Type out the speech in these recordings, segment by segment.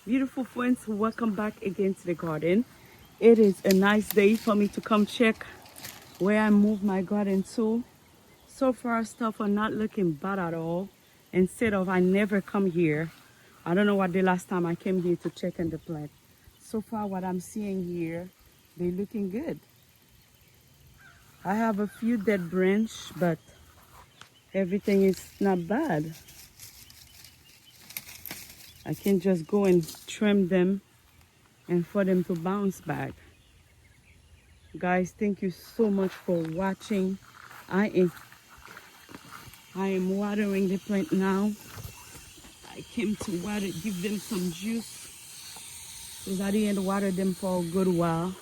Beautiful friends, welcome back again to the garden. It is a nice day for me to come check where I move my garden to. So far, stuff are not looking bad at all. Instead of I never come here. I don't know what the last time I came here to check on the plant. So far, what I'm seeing here, they're looking good. I have a few dead branch, but everything is not bad. I can just go and trim them and for them to bounce back. Guys, thank you so much for watching. I am I am watering the plant now. I came to water, give them some juice because I didn't water them for a good while.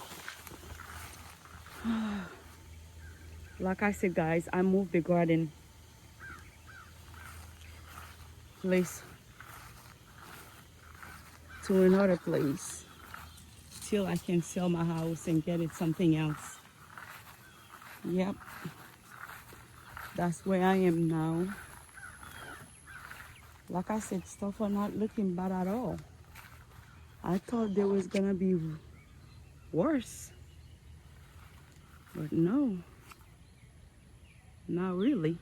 Like I said, guys, I moved the garden place to another place till I can sell my house and get it something else. Yep, that's where I am now. Like I said, stuff are not looking bad at all. I thought there was gonna be worse, but no, not really.